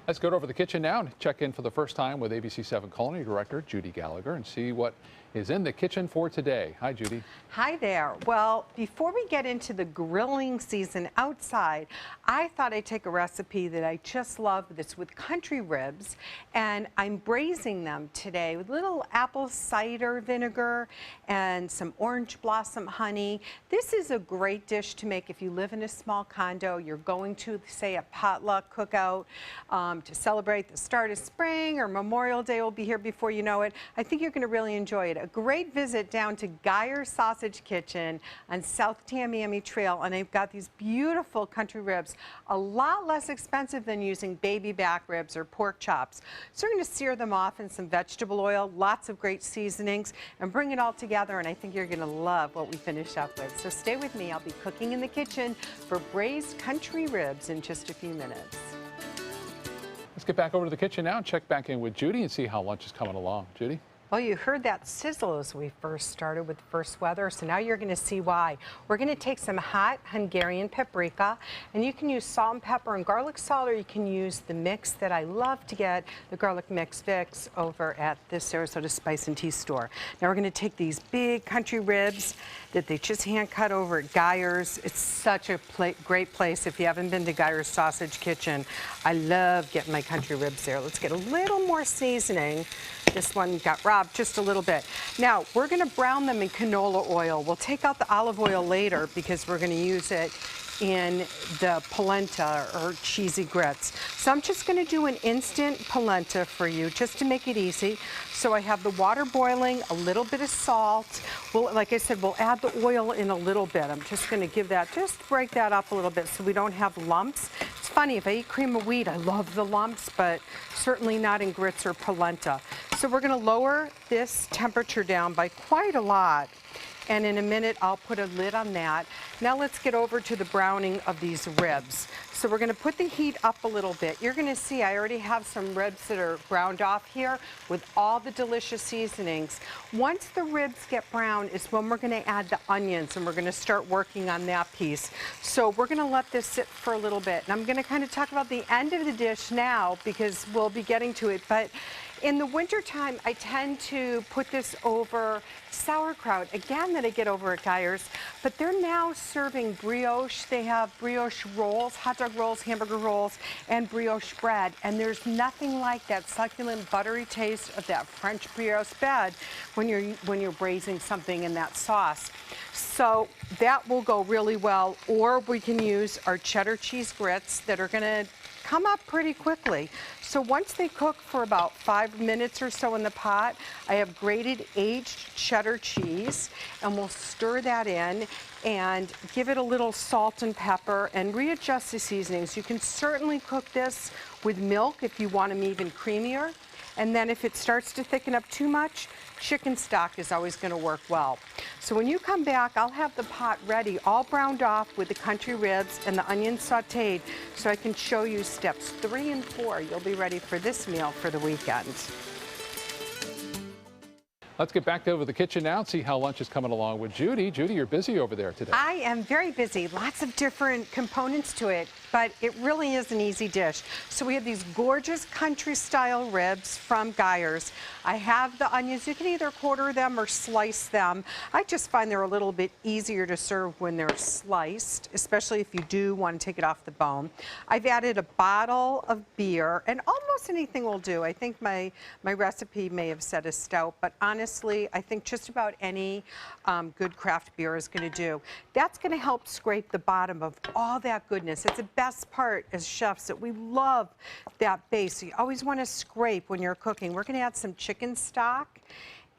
Let's go over the kitchen now and check in for the first time with ABC7 Culinary Director Judiiii Gallagher and see what is in the kitchen for today. Hi, Judy. Hi there. Well, before we get into the grilling season outside, I thought I'd take a recipe that I just love that's with country ribs, and I'm braising them today with little apple cider vinegar and some orange blossom honey. This is a great dish to make if you live in a small condo. You're going to, say, a potluck cookout to celebrate the start of spring, or Memorial Day will be here before you know it. I think you're going to really enjoy it. A great visit down to Guyer's Sausage Kitchen on South Tamiami Trail, and they've got these beautiful country ribs, a lot less expensive than using baby back ribs or pork chops. So we're going to sear them off in some vegetable oil, lots of great seasonings, and bring it all together, and I think you're going to love what we finish up with. So stay with me. I'll be cooking in the kitchen for braised country ribs in just a few minutes. Let's get back over to the kitchen now and check back in with Judy and see how lunch is coming along. Judy? Well, you heard that sizzle as we first started with first weather, so now you're going to see why. We're going to take some hot Hungarian paprika, and you can use salt and pepper and garlic salt, or you can use the mix that I love to get, the garlic mix fix, over at the Sarasota Spice and Tea store. Now we're going to take these big country ribs that they just hand cut over at Guyer's. It's such a great place if you haven't been to Guyer's Sausage Kitchen. I love getting my country ribs there. Let's get a little more seasoning. This one got robbed just a little bit. Now, we're going to brown them in canola oil. We'll take out the olive oil later because we're going to use it in the polenta or cheesy grits. So I'm just going to do an instant polenta for you just to make it easy. So I have the water boiling, a little bit of salt. Like I said, we'll add the oil in a little bit. I'm just going to give that, just break that up a little bit so we don't have lumps. It's funny, if I eat cream of wheat, I love the lumps, but certainly not in grits or polenta. So we're going to lower this temperature down by quite a lot. And in a minute, I'll put a lid on that. Now let's get over to the browning of these ribs. So we're going to put the heat up a little bit. You're going to see I already have some ribs that are browned off here with all the delicious seasonings. Once the ribs get brown is when we're going to add the onions, and we're going to start working on that piece. So we're going to let this sit for a little bit. And I'm going to kind of talk about the end of the dish now because we'll be getting to it. But in the wintertime, I tend to put this over sauerkraut, again, that I get over at Guyer's, but they're now serving brioche. They have brioche rolls, hot dog rolls, hamburger rolls, and brioche bread, and there's nothing like that succulent, buttery taste of that French brioche bread when you're braising something in that sauce. So that will go really well, or we can use our cheddar cheese grits that are gonna come up pretty quickly. So once they cook for about 5 minutes or so in the pot, I have grated aged cheddar cheese, and we'll stir that in and give it a little salt and pepper and readjust the seasonings. You can certainly cook this with milk if you want them even creamier. And then if it starts to thicken up too much, chicken stock is always going to work well. So when you come back, I'll have the pot ready, all browned off with the country ribs and the onions sauteed, so I can show you steps 3 and 4. You'll be ready for this meal for the weekend. Let's get back over the kitchen now and see how lunch is coming along with Judy. Judy, you're busy over there today. I am very busy. Lots of different components to it, but it really is an easy dish. So we have these gorgeous country-style ribs from Guyer's. I have the onions. You can either quarter them or slice them. I just find they're a little bit easier to serve when they're sliced, especially if you do want to take it off the bone. I've added a bottle of beer, and almost anything will do. I think my recipe may have said a stout, but honestly, I think just about any good craft beer is going to do. That's going to help scrape the bottom of all that goodness. It's the best part as chefs, that we love that base. You always want to scrape when you're cooking. We're going to add some chicken stock,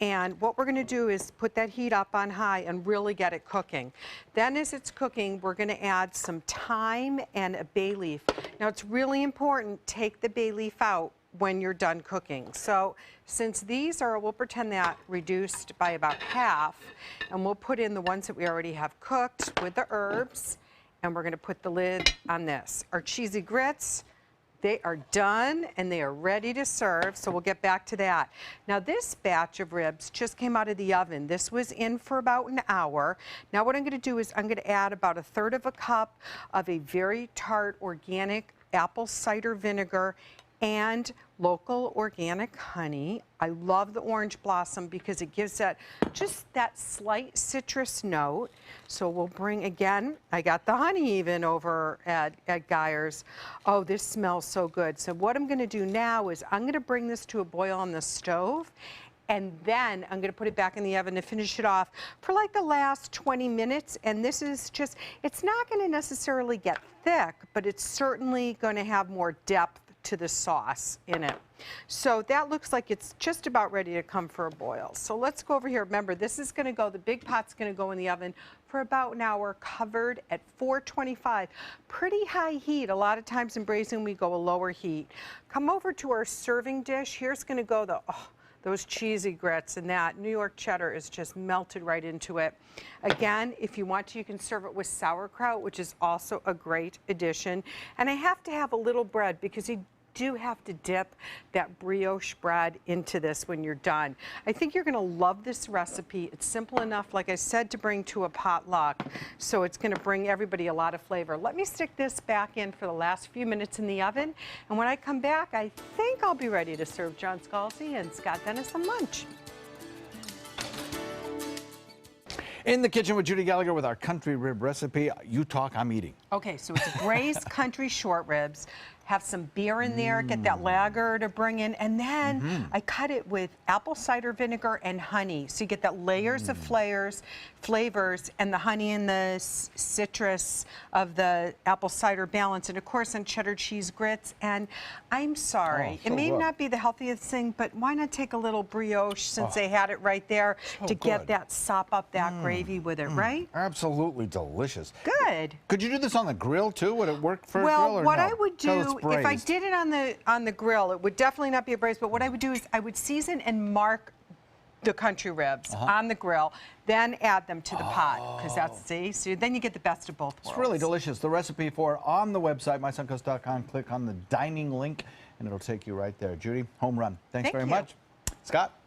and what we're going to do is put that heat up on high and really get it cooking. Then as it's cooking, we're going to add some thyme and a bay leaf. Now it's really important, take the bay leaf out when you're done cooking. So since these are, we'll pretend that reduced by about half, and we'll put in the ones that we already have cooked with the herbs, and we're going to put the lid on this. Our cheesy grits, they are done and they are ready to serve, so we'll get back to that. Now this batch of ribs just came out of the oven. This was in for about an hour. Now what I'm going to do is I'm going to add about 1/3 cup of a very tart organic apple cider vinegar and local organic honey. I love the orange blossom because it gives that just that slight citrus note. So we'll bring, again, I got the honey even over at Geyer's. Oh, this smells so good. So what I'm gonna do now is I'm gonna bring this to a boil on the stove, and then I'm gonna put it back in the oven to finish it off for like the last 20 minutes. And this is just, it's not gonna necessarily get thick, but it's certainly gonna have more depth to the sauce in it. So that looks like it's just about ready to come for a boil. So let's go over here. Remember, this is gonna go, the big pot's gonna go in the oven for about an hour, covered at 425. Pretty high heat. A lot of times in braising, we go a lower heat. Come over to our serving dish. Here's gonna go the, those cheesy grits, and that New York cheddar is just melted right into it. Again, if you want to, you can serve it with sauerkraut, which is also a great addition. And I have to have a little bread because you do have to dip that brioche bread into this when you're done. I think you're gonna love this recipe. It's simple enough, like I said, to bring to a potluck. So it's gonna bring everybody a lot of flavor. Let me stick this back in for the last few minutes in the oven. And when I come back, I think I'll be ready to serve John Scalzi and Scott Dennis some lunch. In the kitchen with Judy Gallagher with our country rib recipe. You talk, I'm eating. Okay, so it's braised country short ribs. Have some beer in there, get that lager to bring in, and then I cut it with apple cider vinegar and honey. So you get that layers of flavors, and the honey and the citrus of the apple cider balance, and of course on cheddar cheese grits. And I'm sorry, it may not be the healthiest thing, but why not take a little brioche since they had it right there to get that, sop up that gravy with it, right? Absolutely delicious. Good. Could you do this on the grill too? Would it work for a grill or what no? I would do, if I did it on the grill, it would definitely not be a braise, but what I would do is I would season and mark the country ribs on the grill, then add them to the pot, because that's, so then you get the best of both worlds. It's really delicious. The recipe for on the website, mysoncoast.com. Click on the dining link, and it'll take you right there. Judy, home run. Thanks very much. Scott?